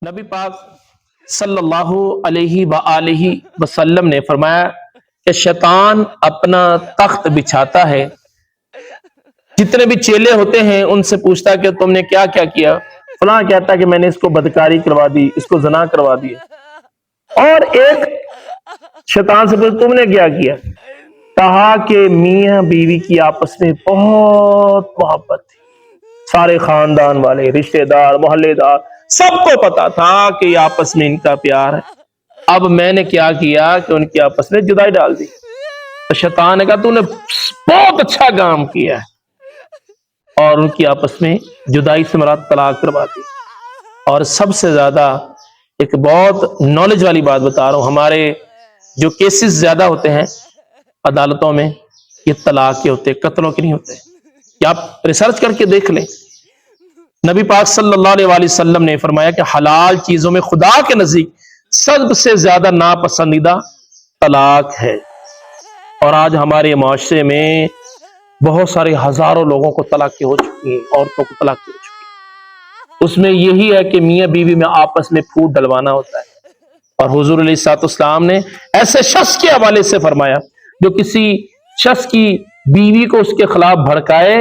نبی پاک صلی اللہ علیہ وآلہ وسلم نے فرمایا کہ شیطان اپنا تخت بچھاتا ہے، جتنے بھی چیلے ہوتے ہیں ان سے پوچھتا کہ تم نے کیا کیا کیا، فلاں کہتا کہ میں نے اس کو بدکاری کروا دی، اس کو زنا کروا دیا، اور ایک شیطان سے پوچھتا تم نے کیا کیا، کہا کہ میاں بیوی کی آپس میں بہت محبت تھی، سارے خاندان والے، رشتہ دار، محلے دار، سب کو پتا تھا کہ یہ آپس میں ان کا پیار ہے، اب میں نے کیا کیا کہ ان کی آپس میں جدائی ڈال دی۔ تو شیطان نے کہا تو نے بہت اچھا کام کیا ہے، اور ان کی آپس میں جدائی سے مراد طلاق کروا دی۔ اور سب سے زیادہ ایک بہت نالج والی بات بتا رہا ہوں، ہمارے جو کیسز زیادہ ہوتے ہیں عدالتوں میں یہ طلاق کے ہوتے، قتلوں کے نہیں ہوتے، کہ آپ ریسرچ کر کے دیکھ لیں۔ نبی پاک صلی اللہ علیہ وآلہ وسلم نے فرمایا کہ حلال چیزوں میں خدا کے نزدیک سب سے زیادہ ناپسندیدہ طلاق ہے، اور آج ہمارے معاشرے میں بہت سارے ہزاروں لوگوں کو طلاق ہو چکی ہیں، عورتوں کو طلاق ہو چکی ہے۔ اس میں یہی ہے کہ میاں بیوی میں آپس میں پھوٹ ڈلوانا ہوتا ہے، اور حضور علیہ الصلوۃ والسلام نے ایسے شخص کے حوالے سے فرمایا جو کسی شخص کی بیوی کو اس کے خلاف بھڑکائے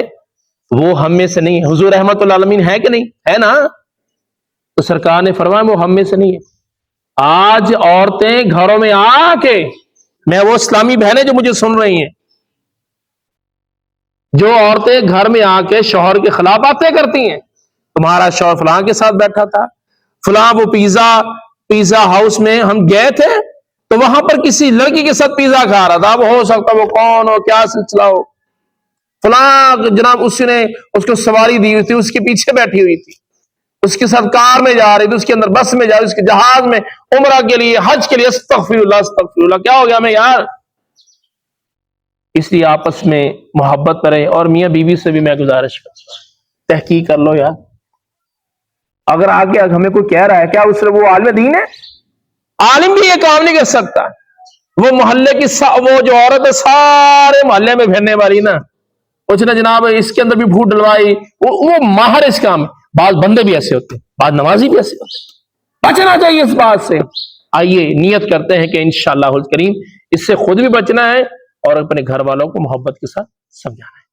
وہ ہم میں سے نہیں ہے۔ حضور رحمت اللہ عالمین ہے کہ نہیں ہے نا؟ تو سرکار نے فرمایا وہ ہم میں سے نہیں ہے۔ آج عورتیں گھروں میں آ کے، میں وہ اسلامی بہنیں جو مجھے سن رہی ہیں، جو عورتیں گھر میں آ کے شوہر کے خلاف باتیں کرتی ہیں، تمہارا شوہر فلاں کے ساتھ بیٹھا تھا، فلاں وہ پیزا ہاؤس میں ہم گئے تھے تو وہاں پر کسی لڑکی کے ساتھ پیزا کھا رہا تھا، وہ ہو سکتا وہ کون ہو، کیا سلسلہ ہو، فلاں جناب اس نے اس کو سواری دی ہوئی تھی، اس کے پیچھے بیٹھی ہوئی تھی، اس کے ساتھ کار میں جا رہی تھی، اس کے اندر بس میں جا رہی، اس کے جہاز میں، عمرہ کے لیے، حج کے لیے، استغفر اللہ استغفر اللہ، کیا ہو گیا ہمیں یار؟ اس لیے آپس میں محبت کریں، اور میاں بیوی سے بھی میں گزارش کرتا ہوں تحقیق کر لو یار۔ اگر آگے ہمیں کوئی کہہ رہا ہے کیا اس سے وہ عالم دین ہے؟ عالم بھی یہ کام نہیں کر سکتا۔ وہ محلے کی وہ جو عورت ہے سارے محلے میں پھرنے والی نا، اس نے جناب اس کے اندر بھی بھوت ڈلوائی، وہ ماہر اس کام۔ بعض بندے بھی ایسے ہوتے ہیں، بعض نمازی بھی ایسے ہوتے ہیں، بچنا چاہیے اس بات سے۔ آئیے نیت کرتے ہیں کہ انشاءاللہ الکریم اس سے خود بھی بچنا ہے اور اپنے گھر والوں کو محبت کے ساتھ سمجھانا ہے۔